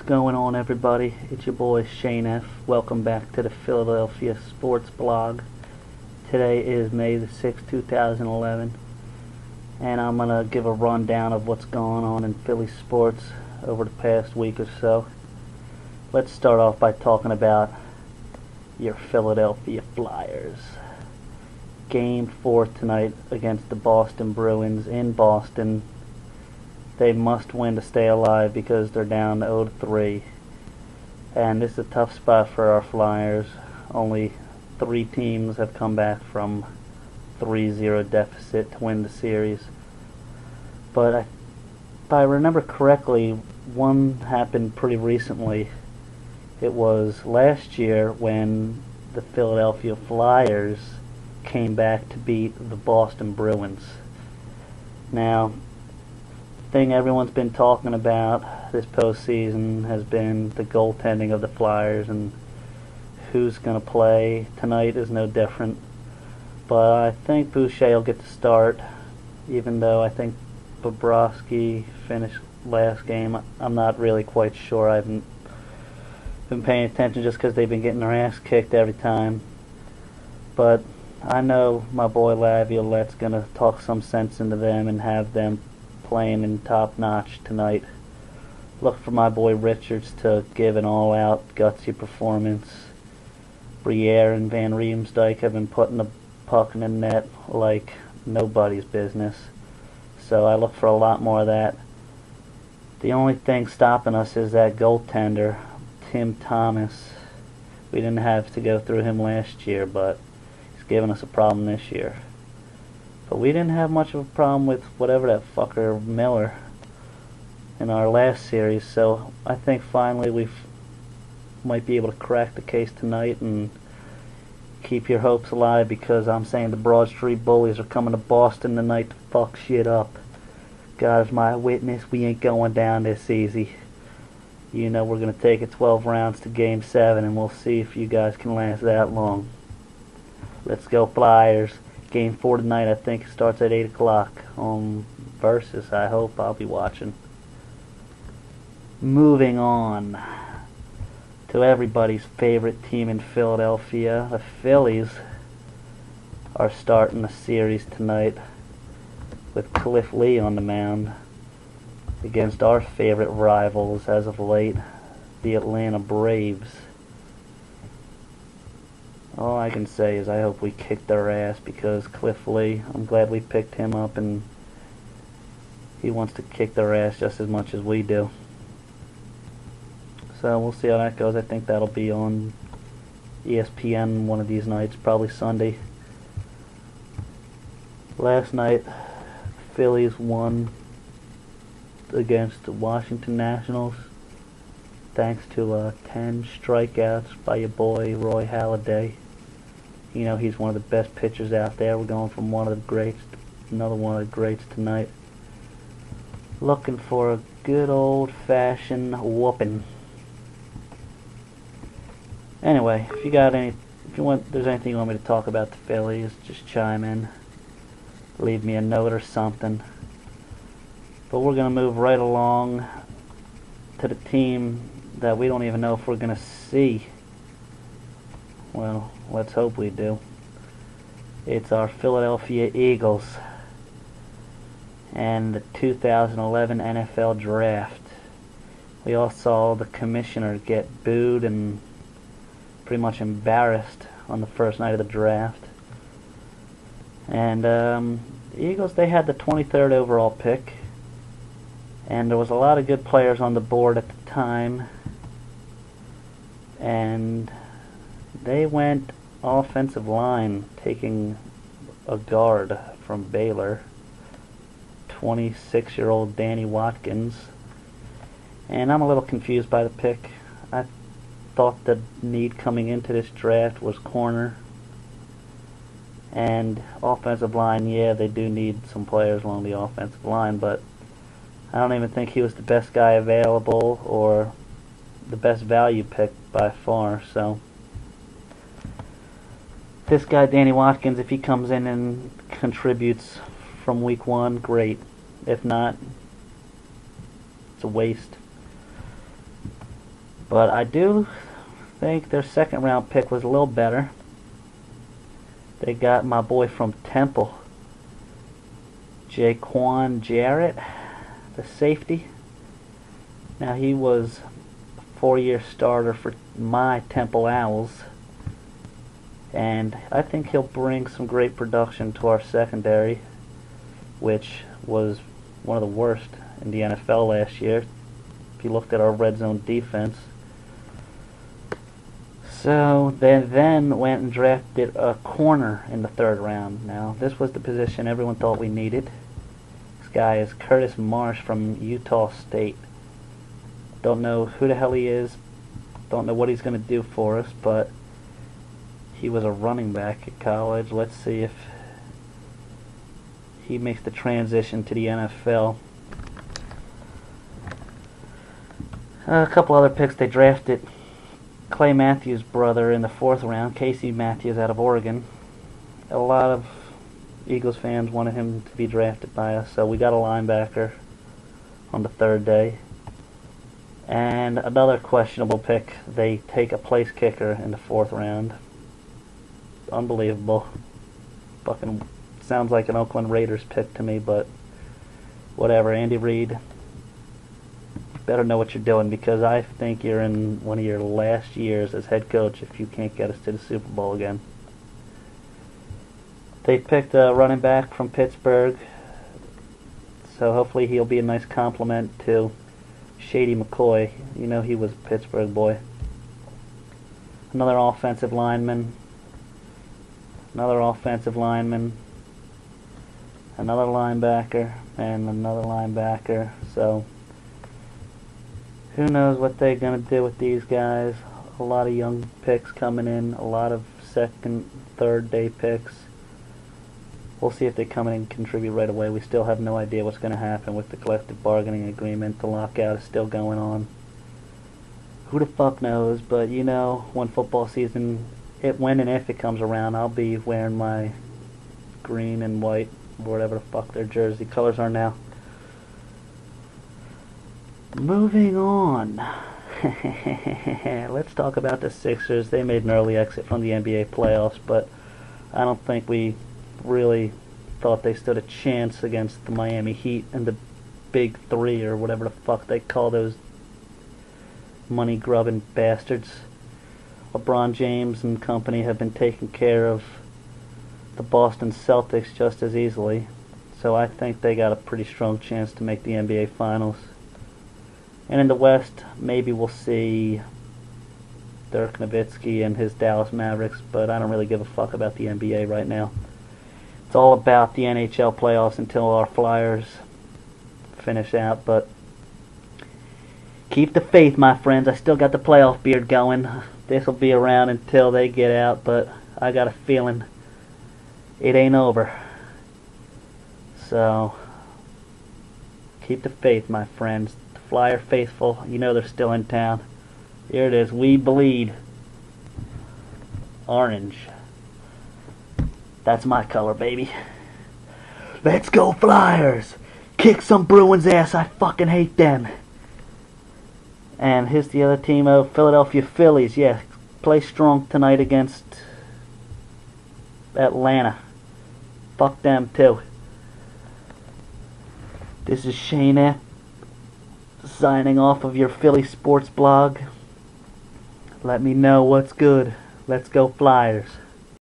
What's going on, everybody? It's your boy Shane F. Welcome back to the Philadelphia Sports Blog. Today is May the 6th, 2011, and I'm going to give a rundown of what's going on in Philly sports over the past week or so. Let's start off by talking about your Philadelphia Flyers. Game 4 tonight against the Boston Bruins in Boston. They must win to stay alive because they're down 0-3. And this is a tough spot for our Flyers. Only 3 teams have come back from 3-0 deficit to win the series. But if I remember correctly, one happened pretty recently. It was last year when the Philadelphia Flyers came back to beat the Boston Bruins. Now, thing everyone's been talking about this postseason has been the goaltending of the Flyers, and who's going to play tonight is no different. But I think Boucher will get the start, even though I think Bobrovsky finished last game. I'm not really quite sure. I haven't been paying attention just because they've been getting their ass kicked every time. But I know my boy Laviolette's going to talk some sense into them and have them playing in top notch tonight. Look for my boy Richards to give an all-out gutsy performance. Briere and Van Riemsdyk have been putting the puck in the net like nobody's business, so I look for a lot more of that. The only thing stopping us is that goaltender, Tim Thomas. We didn't have to go through him last year, but he's given us a problem this year. But we didn't have much of a problem with whatever that fucker Miller in our last series, so I think finally we might be able to crack the case tonight and keep your hopes alive, because I'm saying the Broad Street Bullies are coming to Boston tonight to fuck shit up. God is my witness, we ain't going down this easy. You know we're going to take it 12 rounds to Game 7, and we'll see if you guys can last that long. Let's go Flyers. Game 4 tonight, I think, starts at 8 o'clock on Versus. I hope I'll be watching. Moving on to everybody's favorite team in Philadelphia. The Phillies are starting a series tonight with Cliff Lee on the mound against our favorite rivals as of late, the Atlanta Braves. All I can say is I hope we kick their ass, because Cliff Lee, I'm glad we picked him up, and he wants to kick their ass just as much as we do. So we'll see how that goes. I think that'll be on ESPN one of these nights, probably Sunday. Last night, Phillies won against the Washington Nationals, thanks to 10 strikeouts by your boy Roy Halladay. You know, he's one of the best pitchers out there. We're going from one of the greats to another one of the greats tonight. Looking for a good old-fashioned whooping. Anyway, if there's anything you want me to talk about the Phillies, just chime in. Leave me a note or something. But we're going to move right along to the team that we don't even know if we're going to see. Well, let's hope we do. It's our Philadelphia Eagles and the 2011 NFL Draft. We all saw the commissioner get booed and pretty much embarrassed on the first night of the draft. And the Eagles, they had the 23rd overall pick, and there was a lot of good players on the board at the time, and they went offensive line, taking a guard from Baylor, 26-year-old Danny Watkins. And I'm a little confused by the pick. I thought the need coming into this draft was corner and offensive line. Yeah, they do need some players along the offensive line, but I don't even think he was the best guy available or the best value pick by far. So this guy Danny Watkins, if he comes in and contributes from week 1, great. If not, it's a waste. But I do think their second round pick was a little better. They got my boy from Temple, Jaquan Jarrett, the safety. Now he was a 4-year starter for my Temple Owls, and I think he'll bring some great production to our secondary, which was one of the worst in the NFL last year. If you looked at our red zone defense. So they then went and drafted a corner in the 3rd round. Now this was the position everyone thought we needed. This guy is Curtis Marsh from Utah State. Don't know who the hell he is. Don't know what he's going to do for us, but he was a running back at college. Let's see if he makes the transition to the NFL. A couple other picks. They drafted Clay Matthews' brother in the 4th round, Casey Matthews out of Oregon. A lot of Eagles fans wanted him to be drafted by us, so we got a linebacker on the 3rd day. And another questionable pick. They take a place kicker in the 4th round. Unbelievable. Fucking sounds like an Oakland Raiders pick to me, but whatever. Andy Reid, better know what you're doing, because I think you're in one of your last years as head coach if you can't get us to the Super Bowl again. They picked a running back from Pittsburgh, so hopefully he'll be a nice compliment to Shady McCoy. You know he was a Pittsburgh boy. Another offensive lineman. Another offensive lineman. Another linebacker. And another linebacker. So who knows what they're going to do with these guys. A lot of young picks coming in. A lot of 2nd, 3rd day picks. We'll see if they come in and contribute right away. We still have no idea what's going to happen with the collective bargaining agreement. The lockout is still going on. Who the fuck knows? But you know, when football season, when and if it comes around, I'll be wearing my green and white, whatever the fuck their jersey colors are now. Moving on. Let's talk about the Sixers. They made an early exit from the NBA playoffs, but I don't think we really thought they stood a chance against the Miami Heat and the Big Three, or whatever the fuck they call those money-grubbing bastards. LeBron James and company have been taking care of the Boston Celtics just as easily, so I think they got a pretty strong chance to make the NBA Finals. And in the West, maybe we'll see Dirk Nowitzki and his Dallas Mavericks, but I don't really give a fuck about the NBA right now. It's all about the NHL playoffs until our Flyers finish out, but keep the faith, my friends. I still got the playoff beard going. This will be around until they get out, but I got a feeling it ain't over. So keep the faith, my friends. The Flyer faithful, you know they're still in town. Here it is. We bleed orange. That's my color, baby. Let's go Flyers! Kick some Bruins ass, I fucking hate them. And here's the other team, Philadelphia Phillies. Yeah, play strong tonight against Atlanta. Fuck them too. This is Shane F. signing off of your Philly sports blog. Let me know what's good. Let's go Flyers.